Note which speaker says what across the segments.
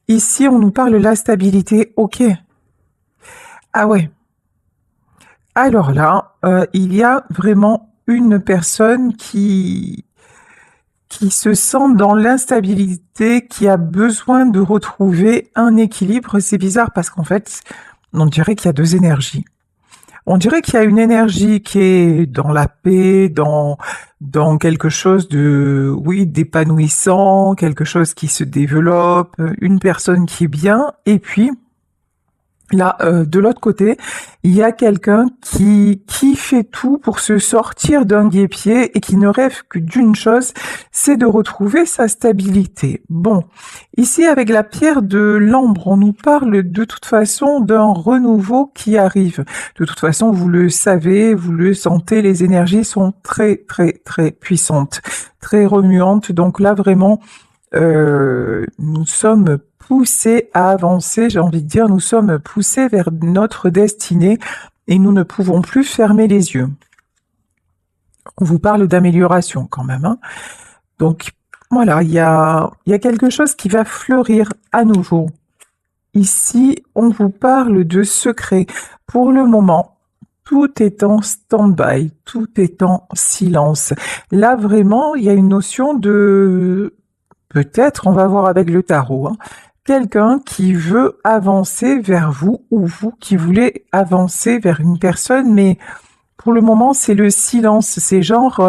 Speaker 1: Ici, on nous parle de la stabilité. Ok. Ah ouais. Alors là, il y a vraiment une personne qui se sent dans l'instabilité, qui a besoin de retrouver un équilibre. C'est bizarre parce qu'en fait, on dirait qu'il y a deux énergies. On dirait qu'il y a une énergie qui est dans la paix, dans quelque chose de, oui, d'épanouissant, quelque chose qui se développe, une personne qui est bien, et puis là, de l'autre côté, il y a quelqu'un qui fait tout pour se sortir d'un guêpier et qui ne rêve que d'une chose, c'est de retrouver sa stabilité. Bon, ici avec la pierre de l'ambre, on nous parle de toute façon d'un renouveau qui arrive. De toute façon, vous le savez, vous le sentez, les énergies sont très très très puissantes, très remuantes. Donc là, vraiment, nous sommes poussés à avancer, j'ai envie de dire, nous sommes poussés vers notre destinée et nous ne pouvons plus fermer les yeux. On vous parle d'amélioration quand même, hein. Donc voilà, il y a quelque chose qui va fleurir à nouveau. Ici, on vous parle de secret. Pour le moment, tout est en stand-by, tout est en silence. Là, vraiment, il y a une notion de... Peut-être, on va voir avec le tarot, hein, quelqu'un qui veut avancer vers vous ou vous qui voulez avancer vers une personne, mais pour le moment, c'est le silence. C'est genre...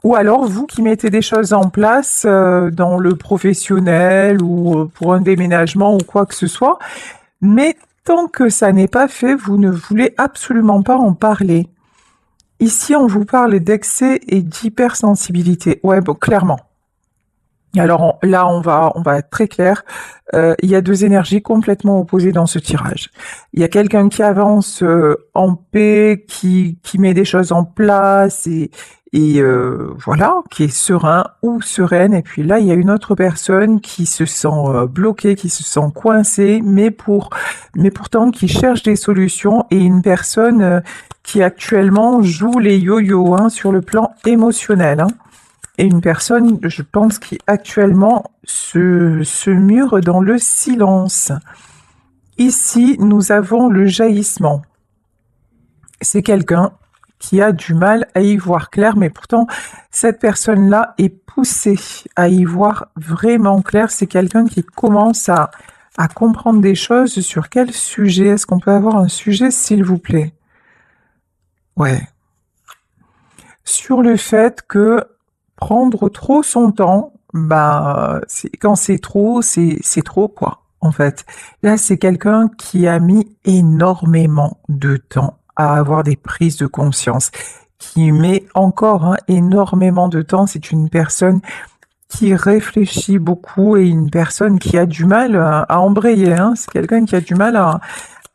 Speaker 1: ou alors vous qui mettez des choses en place dans le professionnel ou pour un déménagement ou quoi que ce soit, mais tant que ça n'est pas fait, vous ne voulez absolument pas en parler. Ici, on vous parle d'excès et d'hypersensibilité. Ouais, bon, clairement. Alors là, on va être très clair. Il y a deux énergies complètement opposées dans ce tirage. Il y a quelqu'un qui avance en paix, qui met des choses en place et voilà, qui est serein ou sereine. Et puis là, il y a une autre personne qui se sent bloquée, qui se sent coincée, mais pourtant qui cherche des solutions, et une personne qui actuellement joue les yo-yo, hein, sur le plan émotionnel, hein. Et une personne, je pense, qui actuellement se mure dans le silence. Ici, nous avons le jaillissement. C'est quelqu'un qui a du mal à y voir clair, mais pourtant, cette personne-là est poussée à y voir vraiment clair. C'est quelqu'un qui commence à comprendre des choses. Sur quel sujet? Est-ce qu'on peut avoir un sujet, s'il vous plaît? Ouais. Sur le fait que prendre trop son temps, bah, quand c'est trop quoi, en fait. Là, c'est quelqu'un qui a mis énormément de temps à avoir des prises de conscience, qui met encore, hein, énormément de temps. C'est une personne qui réfléchit beaucoup et une personne qui a du mal à embrayer, hein. C'est quelqu'un qui a du mal à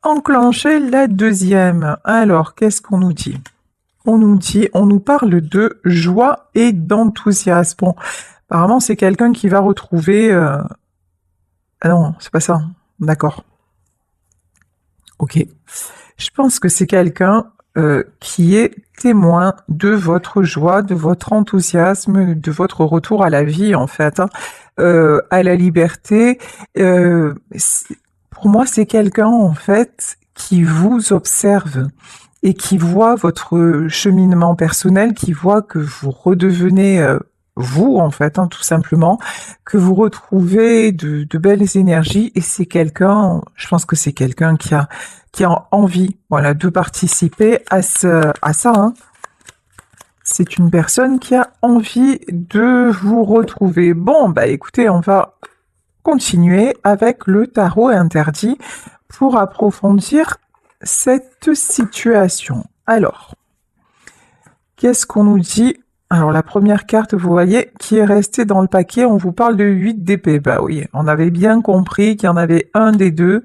Speaker 1: enclencher la deuxième. Alors, qu'est-ce qu'on nous dit? On nous parle de joie et d'enthousiasme. Bon, apparemment, c'est quelqu'un qui va retrouver... Ah non, c'est pas ça. D'accord. Ok. Je pense que c'est quelqu'un qui est témoin de votre joie, de votre enthousiasme, de votre retour à la vie, en fait, hein, à la liberté. Pour moi, c'est quelqu'un, en fait, qui vous observe et qui voit votre cheminement personnel, qui voit que vous redevenez vous, en fait, hein, tout simplement, que vous retrouvez de belles énergies, et c'est quelqu'un, je pense que c'est quelqu'un qui a envie, voilà, de participer à ça, hein. C'est une personne qui a envie de vous retrouver. Bon, bah écoutez, on va continuer avec le tarot interdit pour approfondir cette situation. Alors, qu'est-ce qu'on nous dit? Alors, la première carte, vous voyez, qui est restée dans le paquet, on vous parle de 8 d'épée. Bah oui, on avait bien compris qu'il y en avait un des deux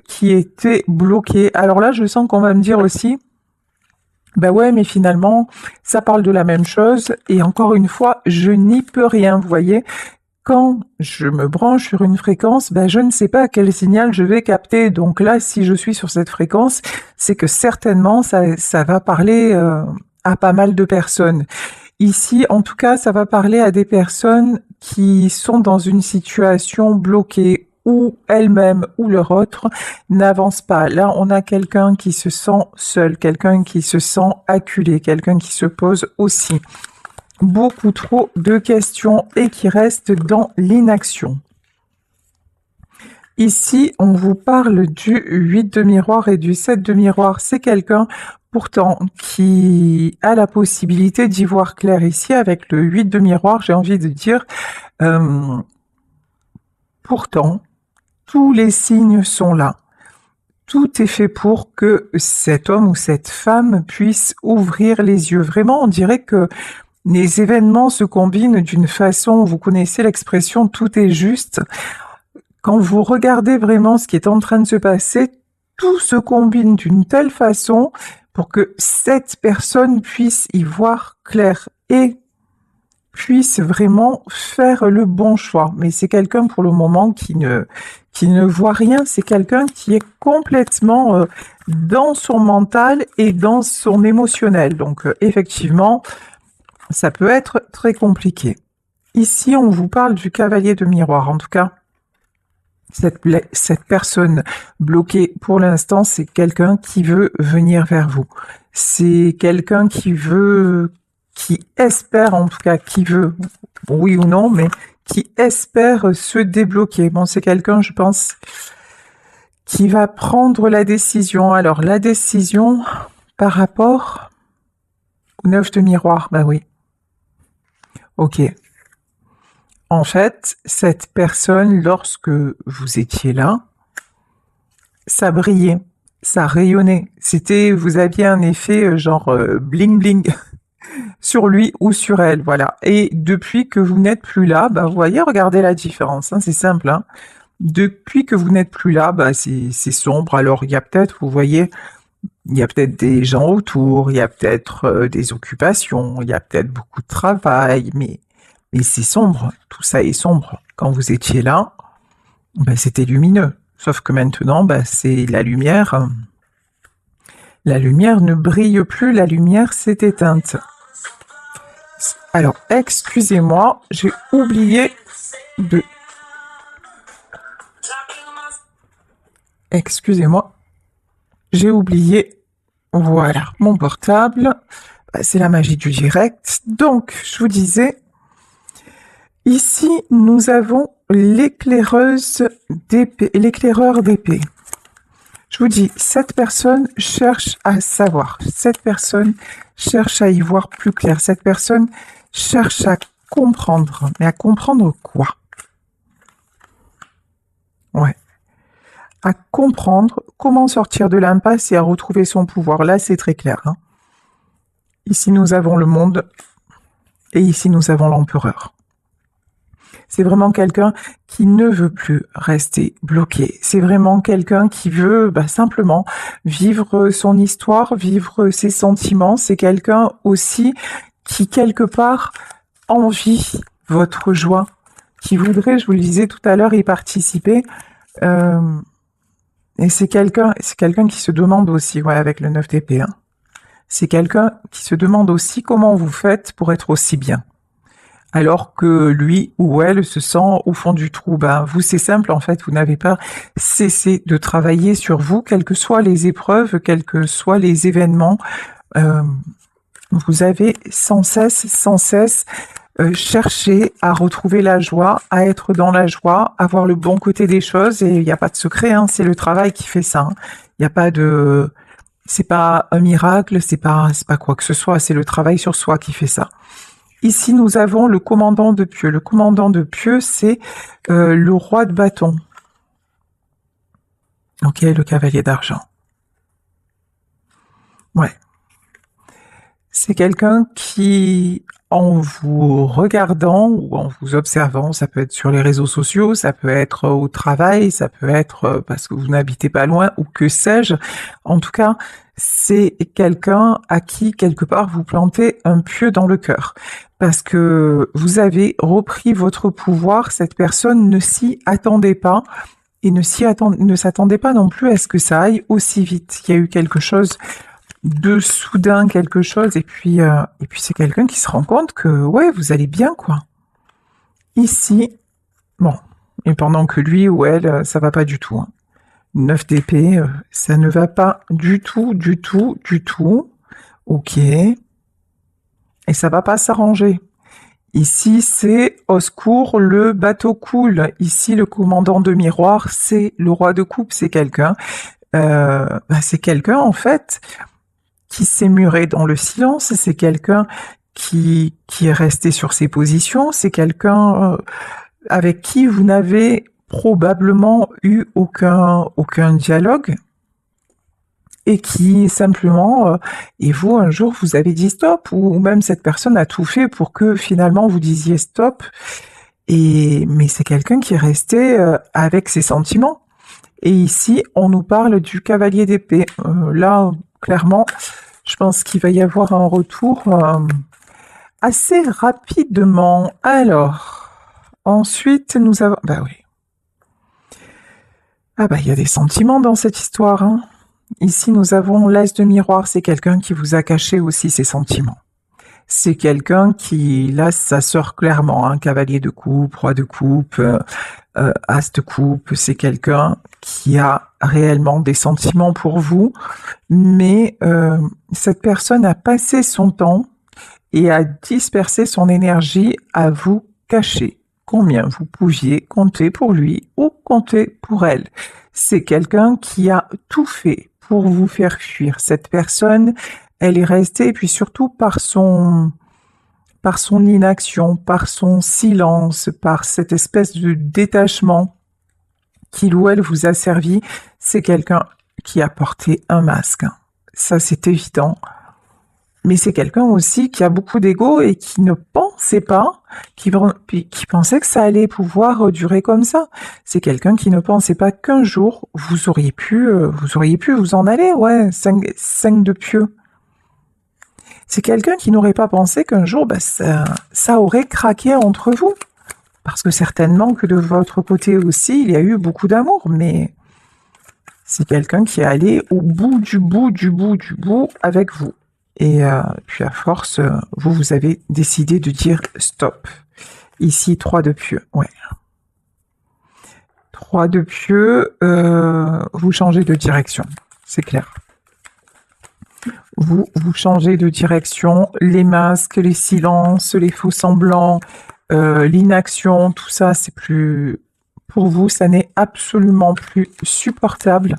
Speaker 1: qui était bloqué. Alors là, je sens qu'on va me dire aussi, bah ouais, mais finalement, ça parle de la même chose. Et encore une fois, je n'y peux rien, vous voyez. Quand je me branche sur une fréquence, ben je ne sais pas quel signal je vais capter. Donc là, si je suis sur cette fréquence, c'est que certainement ça va parler à pas mal de personnes. Ici, en tout cas, ça va parler à des personnes qui sont dans une situation bloquée où elles-mêmes ou leur autre n'avancent pas. Là, on a quelqu'un qui se sent seul, quelqu'un qui se sent acculé, quelqu'un qui se pose aussi beaucoup trop de questions et qui reste dans l'inaction. Ici, on vous parle du 8 de miroir et du 7 de miroir. C'est quelqu'un, pourtant, qui a la possibilité d'y voir clair. Ici, avec le 8 de miroir, j'ai envie de dire, pourtant, tous les signes sont là. Tout est fait pour que cet homme ou cette femme puisse ouvrir les yeux. Vraiment, on dirait que les événements se combinent d'une façon, vous connaissez l'expression « tout est juste ». Quand vous regardez vraiment ce qui est en train de se passer, tout se combine d'une telle façon pour que cette personne puisse y voir clair et puisse vraiment faire le bon choix. Mais c'est quelqu'un pour le moment qui ne voit rien, c'est quelqu'un qui est complètement dans son mental et dans son émotionnel. Donc effectivement, ça peut être très compliqué. Ici, on vous parle du cavalier de miroir. En tout cas, cette personne bloquée pour l'instant, c'est quelqu'un qui veut venir vers vous. C'est quelqu'un qui espère en tout cas, qui veut, oui ou non, mais qui espère se débloquer. Bon, c'est quelqu'un, je pense, qui va prendre la décision. Alors, la décision par rapport au 9 de miroir, bah oui. Ok. En fait, cette personne, lorsque vous étiez là, ça brillait, ça rayonnait. Vous aviez un effet genre bling bling sur lui ou sur elle, voilà. Et depuis que vous n'êtes plus là, bah vous voyez, regardez la différence, hein, c'est simple. Hein. Depuis que vous n'êtes plus là, bah c'est sombre. Alors il y a peut-être, vous voyez, il y a peut-être des gens autour, il y a peut-être des occupations, il y a peut-être beaucoup de travail, mais c'est sombre, tout ça est sombre. Quand vous étiez là, ben, c'était lumineux. Sauf que maintenant, ben, c'est la lumière. La lumière ne brille plus, la lumière s'est éteinte. Alors, excusez-moi, j'ai oublié de... Excusez-moi, j'ai oublié, voilà, mon portable. Ben, c'est la magie du direct. Donc, je vous disais... Ici, nous avons l'éclaireuse d'épée, l'éclaireur d'épée. Je vous dis, cette personne cherche à savoir, cette personne cherche à y voir plus clair, cette personne cherche à comprendre. Mais à comprendre quoi? Ouais. À comprendre comment sortir de l'impasse et à retrouver son pouvoir. Là, c'est très clair. Hein. Ici, nous avons le monde et ici, nous avons l'empereur. C'est vraiment quelqu'un qui ne veut plus rester bloqué. C'est vraiment quelqu'un qui veut simplement vivre son histoire, vivre ses sentiments. C'est quelqu'un aussi qui, quelque part, envie votre joie, qui voudrait, je vous le disais tout à l'heure, y participer. Et c'est quelqu'un qui se demande aussi, ouais, avec le 9 d'épée, hein. C'est quelqu'un qui se demande aussi comment vous faites pour être aussi bien. Alors que lui ou elle se sent au fond du trou. Ben, vous, c'est simple, en fait, vous n'avez pas cessé de travailler sur vous, quelles que soient les épreuves, quels que soient les événements. Vous avez sans cesse cherché à retrouver la joie, à être dans la joie, à voir le bon côté des choses. Et il n'y a pas de secret, hein, c'est le travail qui fait ça. Hein. Il n'y a pas de... C'est pas un miracle, c'est pas quoi que ce soit, c'est le travail sur soi qui fait ça. Ici, nous avons le commandant de pieux. Le commandant de pieux, c'est le roi de bâton. Ok, le cavalier d'argent. Ouais. C'est quelqu'un qui, en vous regardant ou en vous observant, ça peut être sur les réseaux sociaux, ça peut être au travail, ça peut être parce que vous n'habitez pas loin ou que sais-je. En tout cas, c'est quelqu'un à qui, quelque part, vous plantez un pieu dans le cœur. Parce que vous avez repris votre pouvoir, cette personne ne s'y attendait pas et ne s'attendait pas non plus à ce que ça aille aussi vite. Il y a eu quelque chose de soudain quelque chose, et puis c'est quelqu'un qui se rend compte que, ouais, vous allez bien, quoi. Ici, bon, et pendant que lui ou elle, ça va pas du tout, hein. 9 d'épée, ça ne va pas du tout, du tout, du tout. Ok. Et ça va pas s'arranger. Ici, c'est au secours, le bateau coule. Ici, le commandant de miroir, c'est le roi de coupe, c'est quelqu'un. C'est quelqu'un, en fait, qui s'est muré dans le silence, c'est quelqu'un qui est resté sur ses positions, c'est quelqu'un avec qui vous n'avez probablement eu aucun dialogue, et qui simplement, et vous, un jour, vous avez dit stop, ou même cette personne a tout fait pour que finalement vous disiez stop, mais c'est quelqu'un qui est resté avec ses sentiments. Et ici, on nous parle du cavalier d'épée. Là, clairement, je pense qu'il va y avoir un retour assez rapidement. Alors, ensuite, nous avons... Bah oui. Ah bah, il y a des sentiments dans cette histoire, hein. Ici, nous avons l'as de miroir, c'est quelqu'un qui vous a caché aussi ses sentiments. C'est quelqu'un qui, là, ça sort clairement, un cavalier de coupe, roi de coupe, as de coupe, c'est quelqu'un qui a réellement des sentiments pour vous, mais cette personne a passé son temps et a dispersé son énergie à vous cacher combien vous pouviez compter pour lui ou compter pour elle. C'est quelqu'un qui a tout fait pour vous faire fuir. Cette personne, elle est restée, et puis surtout par son inaction, par son silence, par cette espèce de détachement qu'il ou elle vous a servi, c'est quelqu'un qui a porté un masque. Ça, c'est évident. Mais c'est quelqu'un aussi qui a beaucoup d'ego et qui ne pensait pas, qui pensait que ça allait pouvoir durer comme ça. C'est quelqu'un qui ne pensait pas qu'un jour vous auriez pu vous en aller, ouais, 5 de pieux. C'est quelqu'un qui n'aurait pas pensé qu'un jour, ça aurait craqué entre vous. Parce que certainement que de votre côté aussi, il y a eu beaucoup d'amour, mais c'est quelqu'un qui est allé au bout du bout du bout du bout avec vous. Et puis à force, vous avez décidé de dire stop. Ici, 3 de pieux, ouais. 3 de pieux, vous changez de direction, c'est clair. Vous changez de direction, les masques, les silences, les faux semblants, l'inaction, tout ça, c'est plus... Pour vous, ça n'est absolument plus supportable.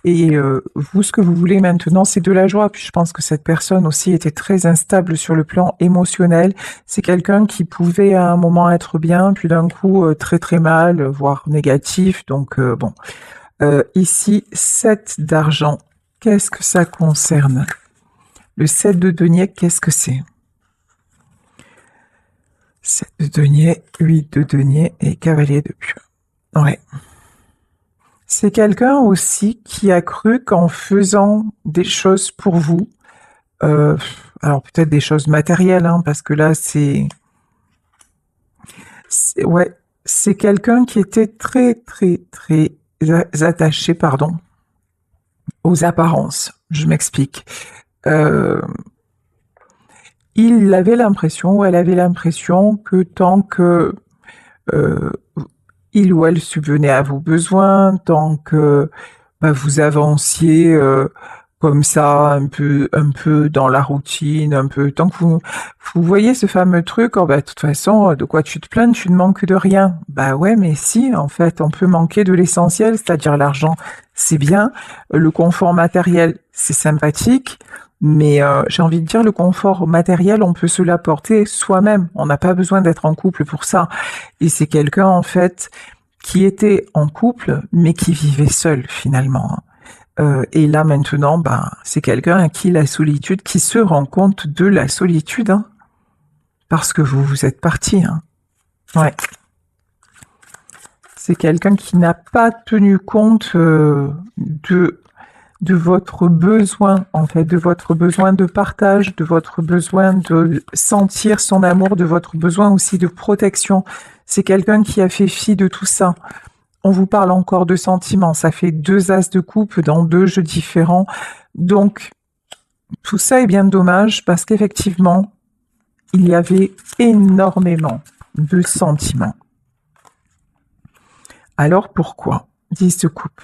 Speaker 1: Et vous, ce que vous voulez maintenant, c'est de la joie. Puis je pense que cette personne aussi était très instable sur le plan émotionnel. C'est quelqu'un qui pouvait à un moment être bien, puis d'un coup très très mal, voire négatif. Donc bon. Ici, 7 d'argent. Qu'est-ce que ça concerne? Le 7 de denier, qu'est-ce que c'est? 7 de denier, 8 de denier et cavalier de pieux. Ouais. C'est quelqu'un aussi qui a cru qu'en faisant des choses pour vous, alors peut-être des choses matérielles, hein, parce que là ouais, c'est quelqu'un qui était très très très attaché, pardon, aux apparences. Je m'explique. Il avait l'impression, ou elle avait l'impression que tant que il ou elle subvenait à vos besoins, tant que vous avanciez comme ça, un peu dans la routine, un peu, tant que vous voyez ce fameux truc, de toute façon, de quoi tu te plains, tu ne manques de rien. Bah ouais, mais si, en fait, on peut manquer de l'essentiel, c'est-à-dire l'argent, c'est bien, le confort matériel, c'est sympathique, mais j'ai envie de dire, le confort matériel, on peut se l'apporter soi-même. On n'a pas besoin d'être en couple pour ça. Et c'est quelqu'un, en fait, qui était en couple, mais qui vivait seul, finalement. Et là, maintenant, c'est quelqu'un à qui la solitude, qui se rend compte de la solitude, hein, parce que vous êtes parti. Hein. Ouais. C'est quelqu'un qui n'a pas tenu compte de votre besoin, en fait, de votre besoin de partage, de votre besoin de sentir son amour, de votre besoin aussi de protection. C'est quelqu'un qui a fait fi de tout ça. On vous parle encore de sentiments. Ça fait 2 as de coupe dans 2 jeux différents. Donc, Tout ça est bien dommage parce qu'effectivement, il y avait énormément de sentiments. Alors pourquoi 10 de coupe?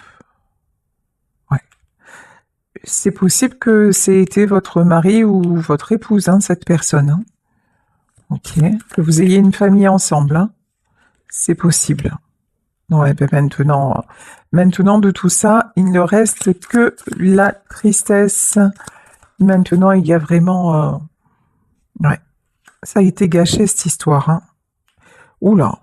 Speaker 1: Ouais. C'est possible que c'était votre mari ou votre épouse, hein, cette personne. Hein. Ok. Que vous ayez une famille ensemble. Hein. C'est possible. Ouais, ben maintenant de tout ça, il ne reste que la tristesse. Maintenant, il y a vraiment... Ouais, ça a été gâché cette histoire. Hein. Oula,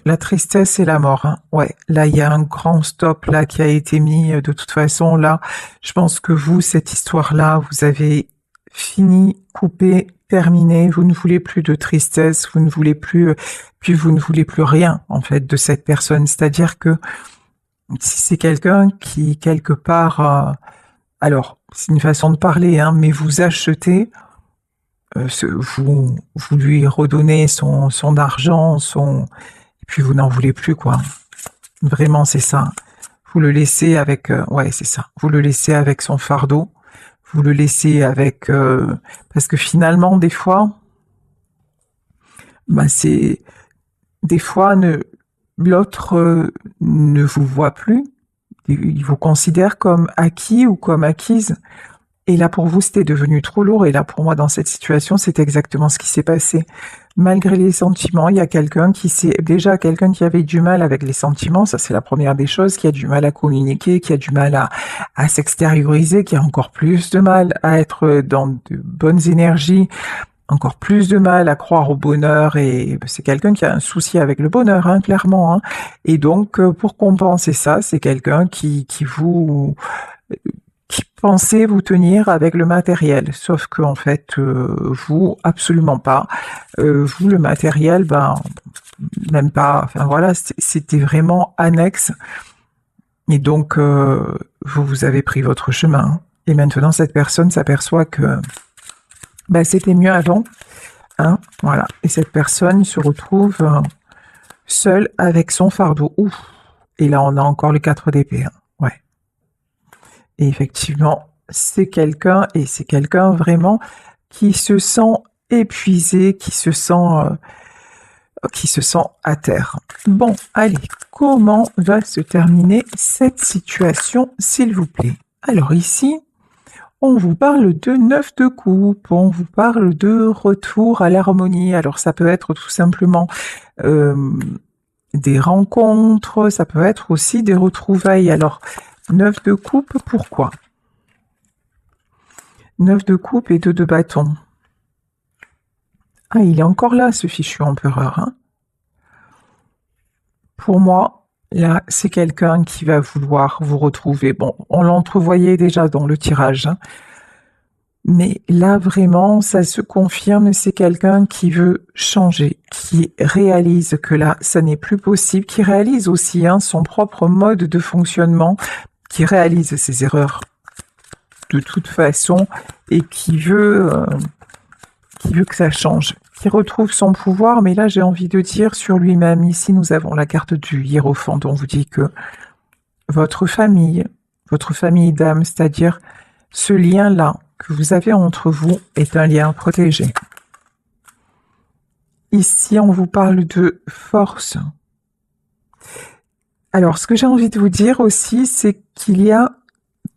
Speaker 1: la tristesse et la mort. Hein. Ouais, là, il y a un grand stop là qui a été mis. De toute façon, là, je pense que vous, cette histoire-là, vous avez fini, coupé, terminé. Vous ne voulez plus de tristesse, vous ne voulez plus, puis vous ne voulez plus rien en fait de cette personne. C'est-à-dire que si c'est quelqu'un qui quelque part, alors c'est une façon de parler, hein, mais vous achetez. Vous lui redonnez son argent, et puis vous n'en voulez plus, quoi. Vraiment, c'est ça. Vous le laissez avec... ouais, c'est ça. Vous le laissez avec son fardeau. Vous le laissez avec... parce que finalement, des fois, bah c'est... Des fois, l'autre ne vous voit plus. Il vous considère comme acquis ou comme acquise. Et là, pour vous, c'était devenu trop lourd. Et là, pour moi, dans cette situation, c'est exactement ce qui s'est passé. Malgré les sentiments, il y a quelqu'un quelqu'un qui avait du mal avec les sentiments. Ça, c'est la première des choses, qui a du mal à communiquer, qui a du mal à s'extérioriser, qui a encore plus de mal à être dans de bonnes énergies, encore plus de mal à croire au bonheur. Et c'est quelqu'un qui a un souci avec le bonheur, hein, clairement. Hein. Et donc, pour compenser ça, c'est quelqu'un qui pensez vous tenir avec le matériel, sauf que en fait, vous, absolument pas. Vous, le matériel, ben, même pas. Enfin voilà, c'était vraiment annexe. Et donc, vous avez pris votre chemin. Et maintenant, cette personne s'aperçoit que ben, c'était mieux avant. Hein, voilà. Et cette personne se retrouve seule avec son fardeau. Ouf. Et là, on a encore le 4 d'épée. Hein. Ouais. Et effectivement, c'est quelqu'un vraiment qui se sent épuisé, qui se sent à terre. Bon, allez, comment va se terminer cette situation, s'il vous plaît? Alors ici, on vous parle de 9 de coupe, on vous parle de retour à l'harmonie. Alors ça peut être tout simplement des rencontres, ça peut être aussi des retrouvailles. Alors, 9 de coupe, pourquoi? 9 de coupe et 2 de bâton. Ah, il est encore là, ce fichu empereur. Hein. Pour moi, là, c'est quelqu'un qui va vouloir vous retrouver. Bon, on l'entrevoyait déjà dans le tirage. Hein. Mais là, vraiment, ça se confirme, c'est quelqu'un qui veut changer, qui réalise que là, ça n'est plus possible, qui réalise aussi hein, son propre mode de fonctionnement, qui réalise ses erreurs de toute façon et qui veut que ça change, qui retrouve son pouvoir, mais là j'ai envie de dire sur lui-même. Ici nous avons la carte du Hiérophante, on vous dit que votre famille d'âme, c'est-à-dire ce lien-là que vous avez entre vous est un lien protégé. Ici on vous parle de force. Alors ce que j'ai envie de vous dire aussi, c'est qu'il y a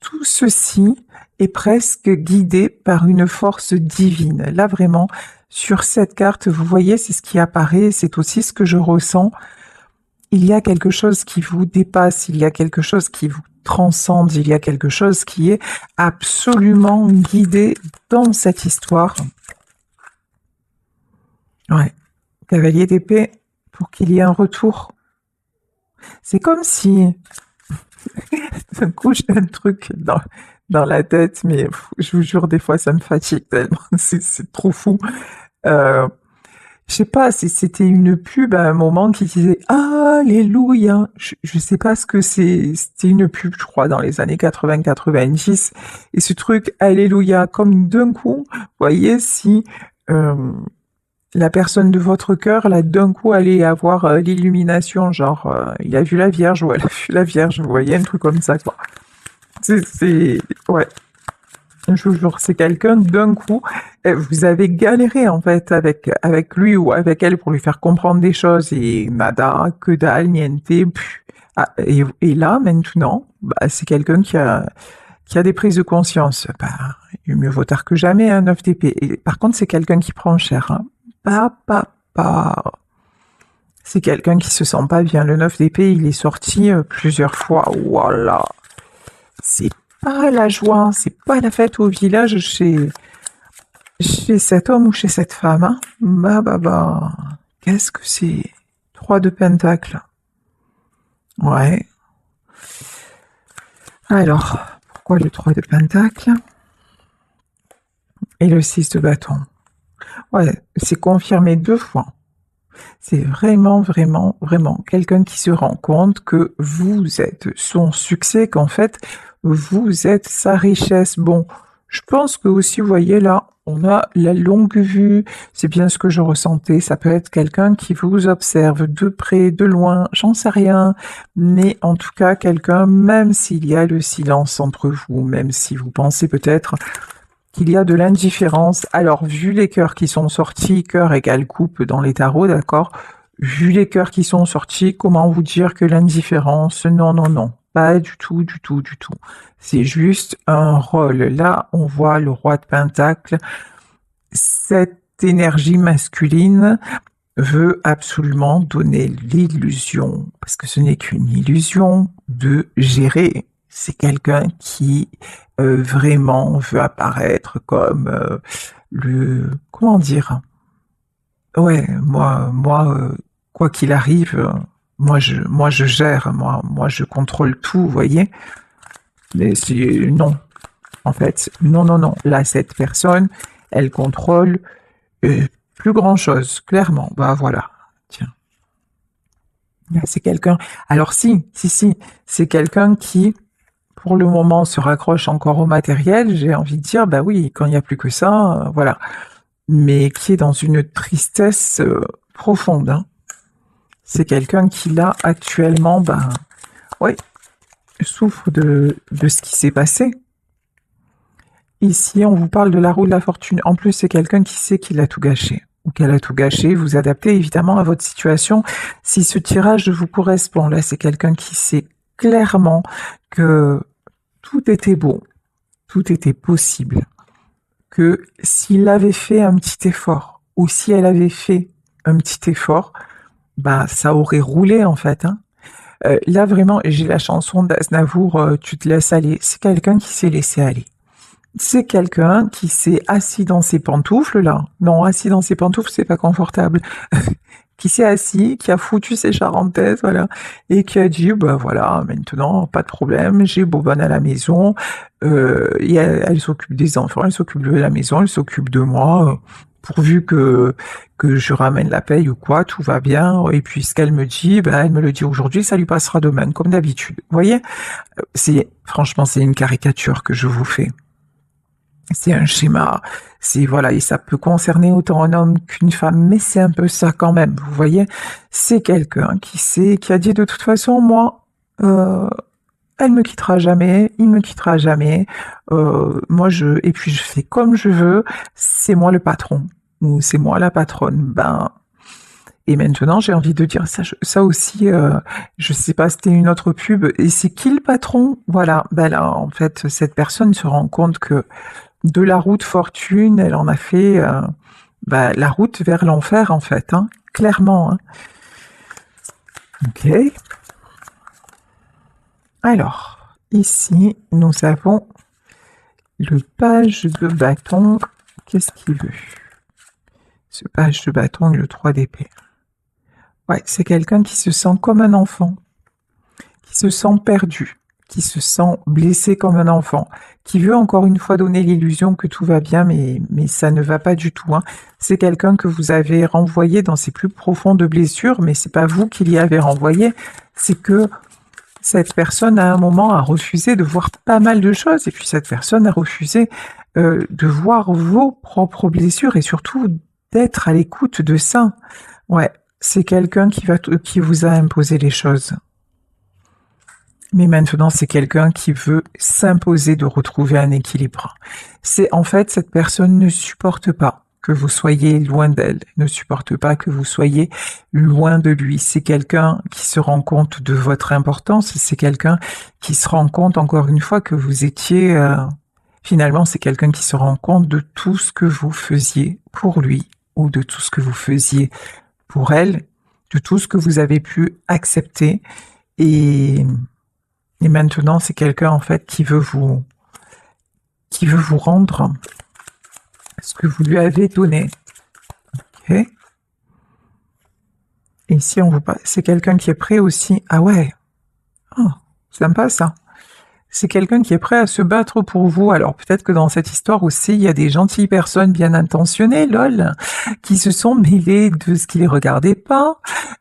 Speaker 1: tout ceci est presque guidé par une force divine. Là, vraiment, sur cette carte, vous voyez, c'est ce qui apparaît, c'est aussi ce que je ressens. Il y a quelque chose qui vous dépasse, il y a quelque chose qui vous transcende, il y a quelque chose qui est absolument guidé dans cette histoire. Ouais. Cavalier d'épée, pour qu'il y ait un retour. C'est comme si... D'un coup, j'ai un truc dans la tête, mais je vous jure, des fois, ça me fatigue tellement. C'est trop fou. Je sais pas si c'était une pub à un moment qui disait Alléluia. Je sais pas ce que c'est. C'était une pub, je crois, dans les années 80-90. Et ce truc Alléluia, comme d'un coup, vous voyez, si la personne de votre cœur, là, d'un coup, allait avoir l'illumination, genre, il a vu la Vierge ou elle a vu la Vierge, vous voyez, un truc comme ça, quoi. Ouais. Je vous jure, c'est quelqu'un d'un coup, vous avez galéré en fait avec lui ou avec elle pour lui faire comprendre des choses et nada, que dalle, niente. Ah, et là maintenant, bah, c'est quelqu'un qui a des prises de conscience. Bah, mieux vaut tard que jamais, un 9 d'épée. Et par contre, c'est quelqu'un qui prend cher. Hein. Pas. C'est quelqu'un qui se sent pas bien. Le 9 d'épée, il est sorti plusieurs fois. Voilà. C'est pas la joie, c'est pas la fête au village chez cet homme ou chez cette femme. Hein. Bah. Qu'est-ce que c'est? 3 de pentacle. Ouais. Alors, pourquoi le 3 de pentacle? Et le 6 de bâton. Ouais, c'est confirmé 2 fois. C'est vraiment quelqu'un qui se rend compte que vous êtes son succès, qu'en fait, vous êtes sa richesse. Bon, je pense que aussi, vous voyez là, on a la longue vue, c'est bien ce que je ressentais, ça peut être quelqu'un qui vous observe de près, de loin, j'en sais rien, mais en tout cas, quelqu'un, même s'il y a le silence entre vous, même si vous pensez peut-être qu'il y a de l'indifférence. Alors, vu les cœurs qui sont sortis, cœur égale coupe dans les tarots, d'accord? Vu les cœurs qui sont sortis, comment vous dire que l'indifférence, non, pas du tout. C'est juste un rôle. Là, on voit le roi de Pentacle. Cette énergie masculine veut absolument donner l'illusion, parce que ce n'est qu'une illusion, de gérer. C'est quelqu'un qui vraiment veut apparaître comme comment dire? Ouais, quoi qu'il arrive, moi je gère, moi je contrôle tout, vous voyez? Mais c'est non, en fait, non. Là, cette personne, elle contrôle plus grand-chose, clairement. Bah voilà, tiens. Là, c'est quelqu'un. Alors si, c'est quelqu'un qui pour le moment, se raccroche encore au matériel, j'ai envie de dire, bah oui, quand il n'y a plus que ça, voilà. Mais qui est dans une tristesse profonde. Hein. C'est quelqu'un qui, là, actuellement, ben, ouais, souffre de ce qui s'est passé. Ici, on vous parle de la roue de la fortune. En plus, c'est quelqu'un qui sait qu'il a tout gâché ou qu'elle a tout gâché. Vous adaptez évidemment à votre situation. Si ce tirage vous correspond, là, c'est quelqu'un qui sait clairement que tout était beau, tout était possible, que s'il avait fait un petit effort, ou si elle avait fait un petit effort, bah ça aurait roulé en fait. Hein. Là vraiment, j'ai la chanson d'Aznavour, Tu te laisses aller. C'est quelqu'un qui s'est laissé aller. C'est quelqu'un qui s'est assis dans ses pantoufles là. Non, assis dans ses pantoufles, c'est pas confortable. Qui s'est assis, qui a foutu ses charentaises, voilà, et qui a dit, bah voilà, maintenant, pas de problème, j'ai Bobonne à la maison, elle s'occupe des enfants, elle s'occupe de la maison, elle s'occupe de moi, pourvu que je ramène la paye ou quoi, tout va bien, et puis ce qu'elle me dit, bah, elle me le dit aujourd'hui, ça lui passera demain, comme d'habitude. Vous voyez? Franchement, c'est une caricature que je vous fais. C'est un schéma, voilà, et ça peut concerner autant un homme qu'une femme, mais c'est un peu ça quand même, vous voyez. C'est quelqu'un qui a dit de toute façon, moi, elle me quittera jamais, il me quittera jamais, et puis je fais comme je veux, c'est moi le patron, ou c'est moi la patronne, et maintenant, j'ai envie de dire ça aussi, je sais pas, c'était une autre pub, et c'est qui le patron? Voilà, là, en fait, cette personne se rend compte que de la route fortune, elle en a fait la route vers l'enfer, en fait, hein, clairement. Hein. Ok. Alors, ici, nous avons le page de bâton. Qu'est-ce qu'il veut? Ce page de bâton, le 3 d'épée. Ouais, c'est quelqu'un qui se sent comme un enfant, qui se sent perdu, qui se sent blessé comme un enfant, qui veut encore une fois donner l'illusion que tout va bien, mais ça ne va pas du tout. Hein. C'est quelqu'un que vous avez renvoyé dans ses plus profondes blessures, mais c'est pas vous qui l'y avez renvoyé, c'est que cette personne à un moment a refusé de voir pas mal de choses, et puis cette personne a refusé de voir vos propres blessures et surtout d'être à l'écoute de ça. Ouais, c'est quelqu'un qui vous a imposé les choses. Mais maintenant, c'est quelqu'un qui veut s'imposer de retrouver un équilibre. C'est en fait, cette personne ne supporte pas que vous soyez loin d'elle, ne supporte pas que vous soyez loin de lui. C'est quelqu'un qui se rend compte de votre importance, c'est quelqu'un qui se rend compte, encore une fois, que vous étiez... finalement, c'est quelqu'un qui se rend compte de tout ce que vous faisiez pour lui, ou de tout ce que vous faisiez pour elle, de tout ce que vous avez pu accepter. Et maintenant, c'est quelqu'un, en fait, qui veut vous rendre ce que vous lui avez donné. Ok. Et ici, c'est quelqu'un qui est prêt aussi. Ah ouais. Oh, sympa ça. C'est quelqu'un qui est prêt à se battre pour vous. Alors peut-être que dans cette histoire aussi, il y a des gentilles personnes bien intentionnées, lol, qui se sont mêlées de ce qui les regardait pas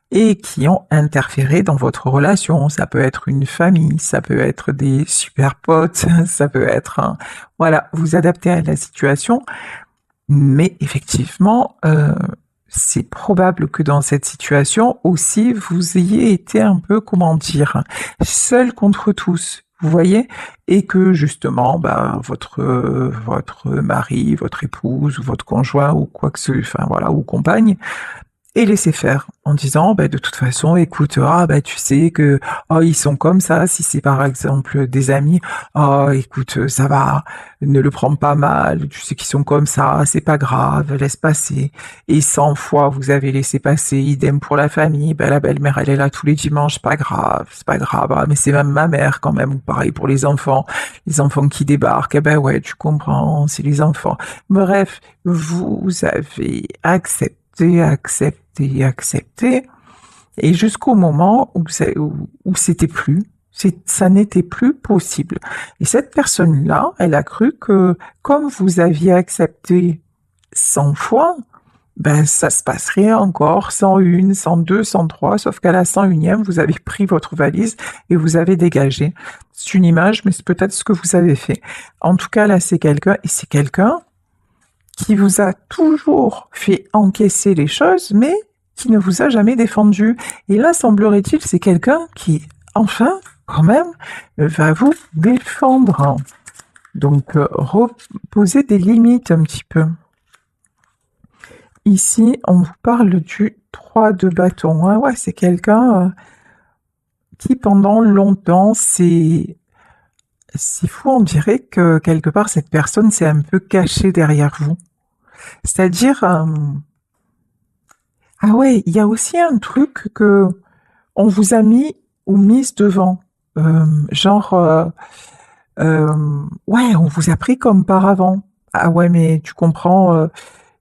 Speaker 1: et qui ont interféré dans votre relation. Ça peut être une famille, ça peut être des super potes, ça peut être... Voilà, vous adaptez à la situation. Mais effectivement, c'est probable que dans cette situation aussi, vous ayez été un peu, comment dire, seul contre tous. Vous voyez? Et que justement, votre mari, votre épouse, ou votre conjoint, ou quoi que ce, enfin voilà, ou compagne, et laisser faire en disant de toute façon écoute tu sais que ils sont comme ça, si c'est par exemple des amis, écoute ça va, ne le prends pas mal, tu sais qu'ils sont comme ça, c'est pas grave, laisse passer. Et 100 fois vous avez laissé passer, idem pour la famille, la belle-mère elle est là tous les dimanches, pas grave, c'est pas grave, mais c'est même ma mère quand même. Ou pareil pour les enfants qui débarquent, ouais tu comprends, c'est les enfants. Bref, vous avez accepté, et jusqu'au moment où c'était plus, ça n'était plus possible. Et cette personne-là, elle a cru que comme vous aviez accepté 100 fois, ça se passerait encore 101, 102, 103, sauf qu'à la 101e, vous avez pris votre valise et vous avez dégagé. C'est une image, mais c'est peut-être ce que vous avez fait. En tout cas, là, c'est quelqu'un qui vous a toujours fait encaisser les choses, mais qui ne vous a jamais défendu. Et là, semblerait-il, c'est quelqu'un qui, enfin, quand même, va vous défendre. Donc, reposer des limites un petit peu. Ici, on vous parle du 3 de bâton. Ah ouais, c'est quelqu'un qui, pendant longtemps, c'est fou, on dirait que quelque part, cette personne s'est un peu cachée derrière vous. C'est-à-dire, ah ouais, il y a aussi un truc que on vous a mis ou mise devant. Ouais, on vous a pris comme par avant. Ah ouais, mais tu comprends,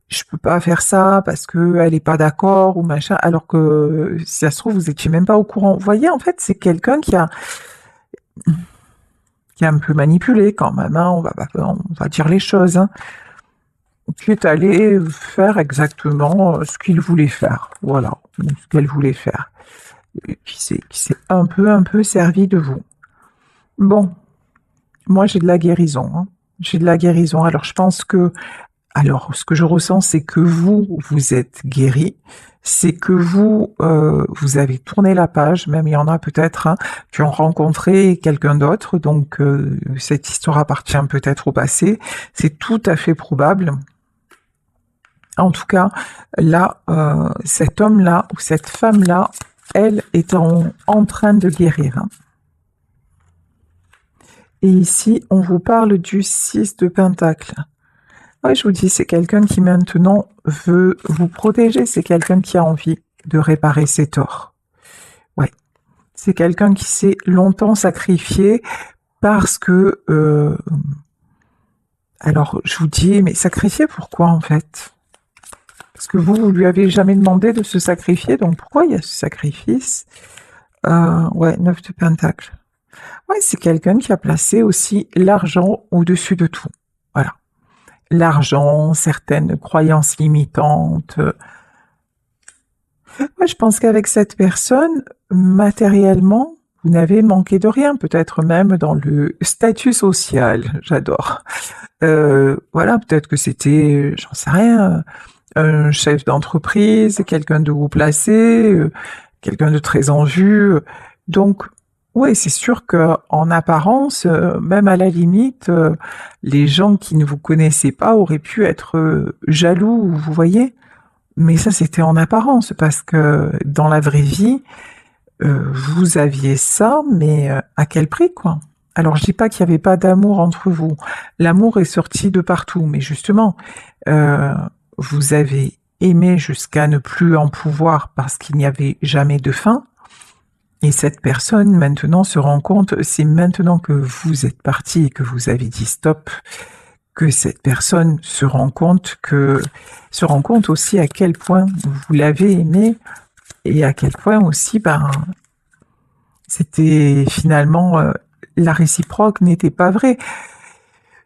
Speaker 1: je peux pas faire ça parce que elle est pas d'accord ou machin, alors que si ça se trouve, vous étiez même pas au courant. Vous voyez, en fait, c'est quelqu'un qui a un peu manipulé quand même, hein, on va dire les choses, hein, qui est allé faire exactement ce qu'il voulait faire, voilà, ce qu'elle voulait faire, et qui s'est un peu servi de vous. Bon, moi j'ai de la guérison, hein. J'ai de la guérison, alors je pense que, alors ce que je ressens, c'est que vous êtes guéri, c'est que vous avez tourné la page, même il y en a peut-être qui ont rencontré quelqu'un d'autre, donc cette histoire appartient peut-être au passé, c'est tout à fait probable. En tout cas, là, cet homme-là ou cette femme-là, elle est en train de guérir, hein. Et ici, on vous parle du 6 de Pentacle. Ouais, je vous dis, c'est quelqu'un qui maintenant veut vous protéger, c'est quelqu'un qui a envie de réparer ses torts. Ouais, c'est quelqu'un qui s'est longtemps sacrifié parce que... alors, je vous dis, mais sacrifié pourquoi en fait? Parce que vous lui avez jamais demandé de se sacrifier, donc pourquoi il y a ce sacrifice? Ouais, 9 de Pentacle. Ouais, c'est quelqu'un qui a placé aussi l'argent au-dessus de tout. Voilà. L'argent, certaines croyances limitantes. Ouais, je pense qu'avec cette personne, matériellement, vous n'avez manqué de rien, peut-être même dans le statut social. J'adore. Voilà, peut-être que c'était, j'en sais rien, un chef d'entreprise, quelqu'un de haut placé, quelqu'un de très en vue. Donc, ouais, c'est sûr que en apparence, même à la limite, les gens qui ne vous connaissaient pas auraient pu être jaloux, vous voyez? Mais ça, c'était en apparence, parce que dans la vraie vie, vous aviez ça, mais à quel prix, quoi? Alors, je dis pas qu'il n'y avait pas d'amour entre vous. L'amour est sorti de partout, mais justement, euh, vous avez aimé jusqu'à ne plus en pouvoir parce qu'il n'y avait jamais de fin. Et cette personne, maintenant, se rend compte, c'est maintenant que vous êtes parti et que vous avez dit stop, que cette personne se rend compte aussi à quel point vous l'avez aimé et à quel point aussi, ben, c'était finalement, la réciproque n'était pas vraie.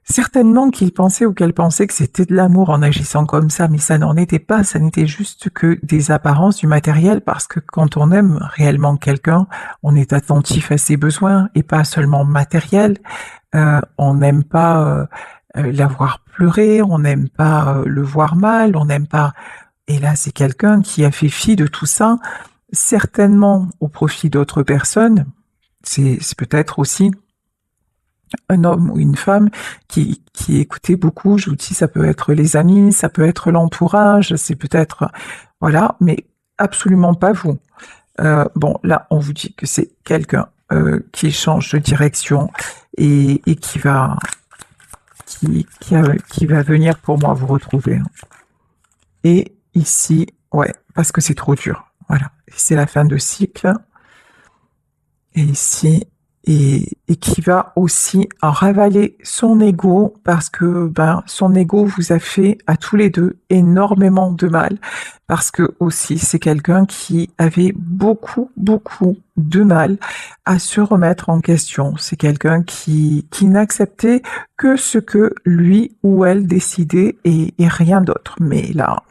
Speaker 1: Certainement qu'il pensait ou qu'elle pensait que c'était de l'amour en agissant comme ça, mais ça n'en était pas, ça n'était juste que des apparences du matériel, parce que quand on aime réellement quelqu'un, on est attentif à ses besoins et pas seulement matériel. On n'aime pas la voir pleurer, on n'aime pas le voir mal, on n'aime pas... Et là, c'est quelqu'un qui a fait fi de tout ça, certainement au profit d'autres personnes. C'est peut-être aussi un homme ou une femme qui écoutait beaucoup. Je vous dis, ça peut être les amis, ça peut être l'entourage, c'est peut-être... Voilà, mais absolument pas vous. Bon, là, on vous dit que c'est quelqu'un qui change de direction et qui va venir pour moi vous retrouver. Et ici, ouais, parce que c'est trop dur. Voilà, c'est la fin de cycle. Et ici, et qui va aussi en ravaler son ego, parce que ben son ego vous a fait à tous les deux énormément de mal, parce que aussi c'est quelqu'un qui avait beaucoup de mal à se remettre en question. C'est quelqu'un qui n'acceptait que ce que lui ou elle décidait et rien d'autre. Mais là,